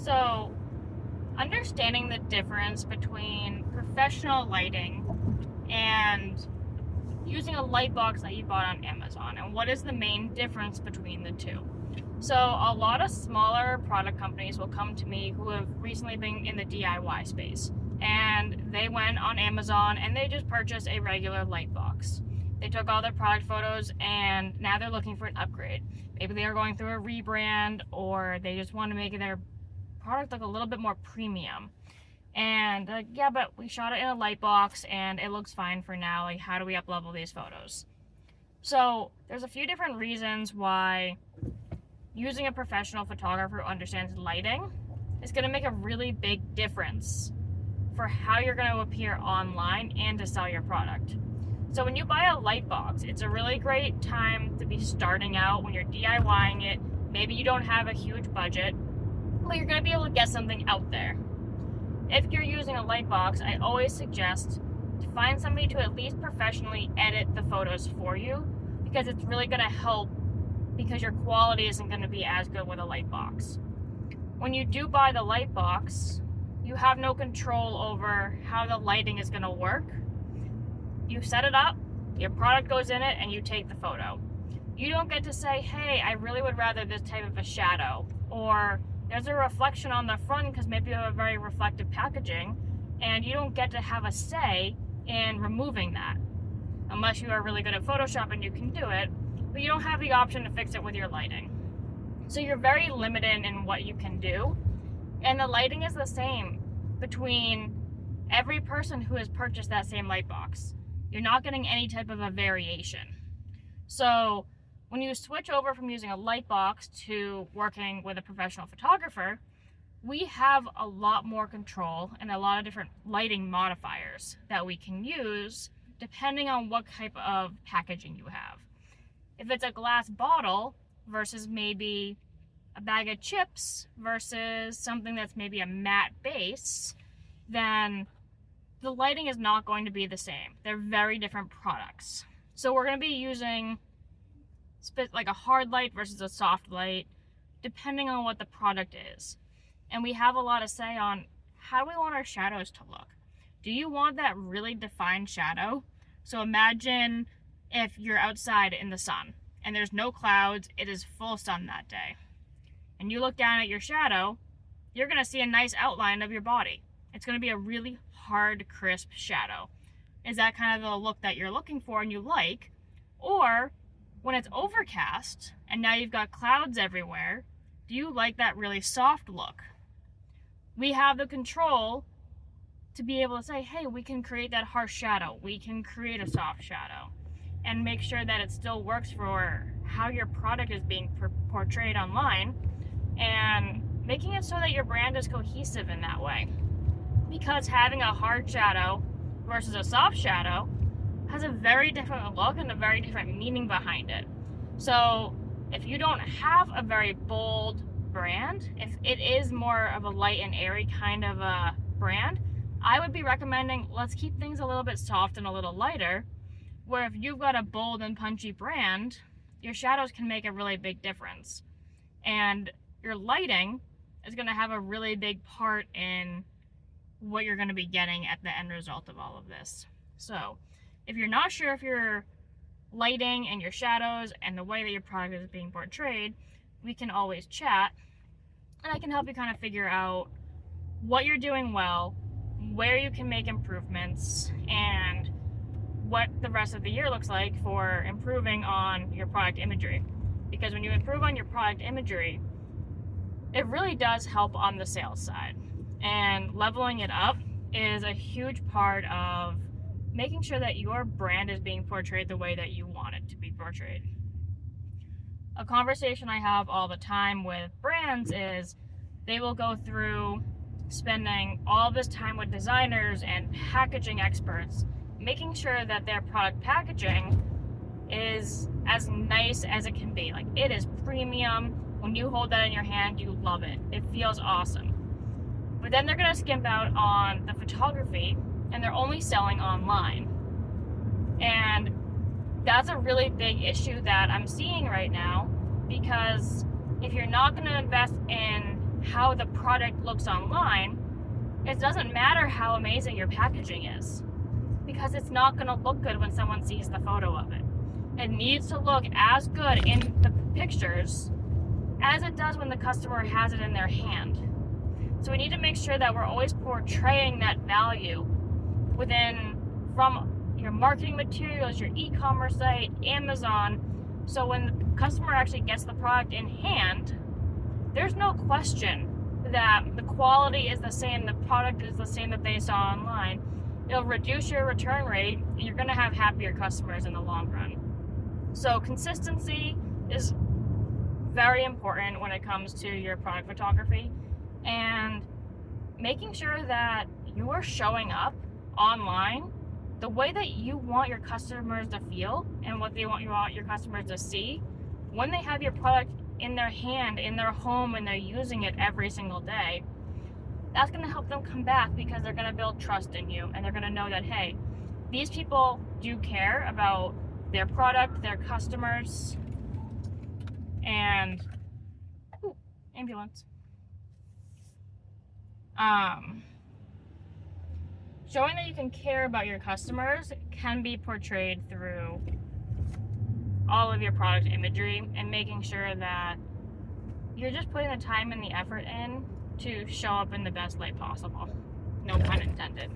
So, understanding the difference between professional lighting and using a light box that you bought on Amazon, and what is the main difference between the two. So, a lot of smaller product companies will come to me who have recently been in the DIY space, and they went on Amazon and they just purchased a regular light box. They took all their product photos and now they're looking for an upgrade. Maybe they are going through a rebrand, or they just want to make their product look a little bit more premium. And yeah, but we shot it in a light box and it looks fine for now. Like, how do we up level these photos? So there's a few different reasons why using a professional photographer who understands lighting is going to make a really big difference for how you're going to appear online and to sell your product. So when you buy a light box, it's a really great time to be starting out when you're DIYing it. Maybe you don't have a huge budget, but you're going to be able to get something out there. If you're using a light box, I always suggest to find somebody to at least professionally edit the photos for you, because it's really going to help, because your quality isn't going to be as good with a light box. When you do buy the light box, you have no control over how the lighting is going to work. You set it up, your product goes in it, and you take the photo. You don't get to say, hey, I really would rather this type of a shadow, or there's a reflection on the front because maybe you have a very reflective packaging, and you don't get to have a say in removing that. Unless you are really good at Photoshop and you can do it, but you don't have the option to fix it with your lighting. So you're very limited in what you can do, and the lighting is the same between every person who has purchased that same light box. You're not getting any type of a variation. So when you switch over from using a light box to working with a professional photographer, we have a lot more control and a lot of different lighting modifiers that we can use depending on what type of packaging you have. If it's a glass bottle versus maybe a bag of chips versus something that's maybe a matte base, then the lighting is not going to be the same. They're very different products. So we're going to be using like a hard light versus a soft light, depending on what the product is. And we have a lot of say on how do we want our shadows to look. Do you want that really defined shadow? So imagine if you're outside in the sun and there's no clouds, it is full sun that day. And you look down at your shadow, you're going to see a nice outline of your body. It's going to be a really hard, crisp shadow. Is that kind of the look that you're looking for and you like? Or when it's overcast and now you've got clouds everywhere, do you like that really soft look? We have the control to be able to say, hey, we can create that harsh shadow. We can create a soft shadow and make sure that it still works for how your product is being portrayed online, and making it so that your brand is cohesive in that way. Because having a hard shadow versus a soft shadow has a very different look and a very different meaning behind it. So if you don't have a very bold brand, if it is more of a light and airy kind of a brand, I would be recommending let's keep things a little bit soft and a little lighter, where if you've got a bold and punchy brand, your shadows can make a really big difference. And your lighting is going to have a really big part in what you're going to be getting at the end result of all of this. So if you're not sure if your lighting and your shadows and the way that your product is being portrayed, we can always chat, and I can help you kind of figure out what you're doing well, where you can make improvements, and what the rest of the year looks like for improving on your product imagery. Because when you improve on your product imagery, it really does help on the sales side. And leveling it up is a huge part of making sure that your brand is being portrayed the way that you want it to be portrayed. A conversation I have all the time with brands is they will go through spending all this time with designers and packaging experts, making sure that their product packaging is as nice as it can be. Like, it is premium. When you hold that in your hand, you love it. It feels awesome. But then they're going to skimp out on the photography, and they're only selling online. And that's a really big issue that I'm seeing right now, because if you're not going to invest in how the product looks online, it doesn't matter how amazing your packaging is, because it's not going to look good when someone sees the photo of it. It needs to look as good in the pictures as it does when the customer has it in their hand. So we need to make sure that we're always portraying that value from your marketing materials, your e-commerce site, Amazon. So when the customer actually gets the product in hand, there's no question that the quality is the same, the product is the same that they saw online. It'll reduce your return rate, and you're going to have happier customers in the long run. So consistency is very important when it comes to your product photography, and making sure that you are showing up online the way that you want your customers to feel and what you want your customers to see when they have your product in their hand, in their home, and they're using it every single day. That's going to help them come back, because they're going to build trust in you, and they're going to know that, hey, these people do care about their product, their customers, and ambulance. Showing that you can care about your customers can be portrayed through all of your product imagery, and making sure that you're just putting the time and the effort in to show up in the best light possible. No pun intended.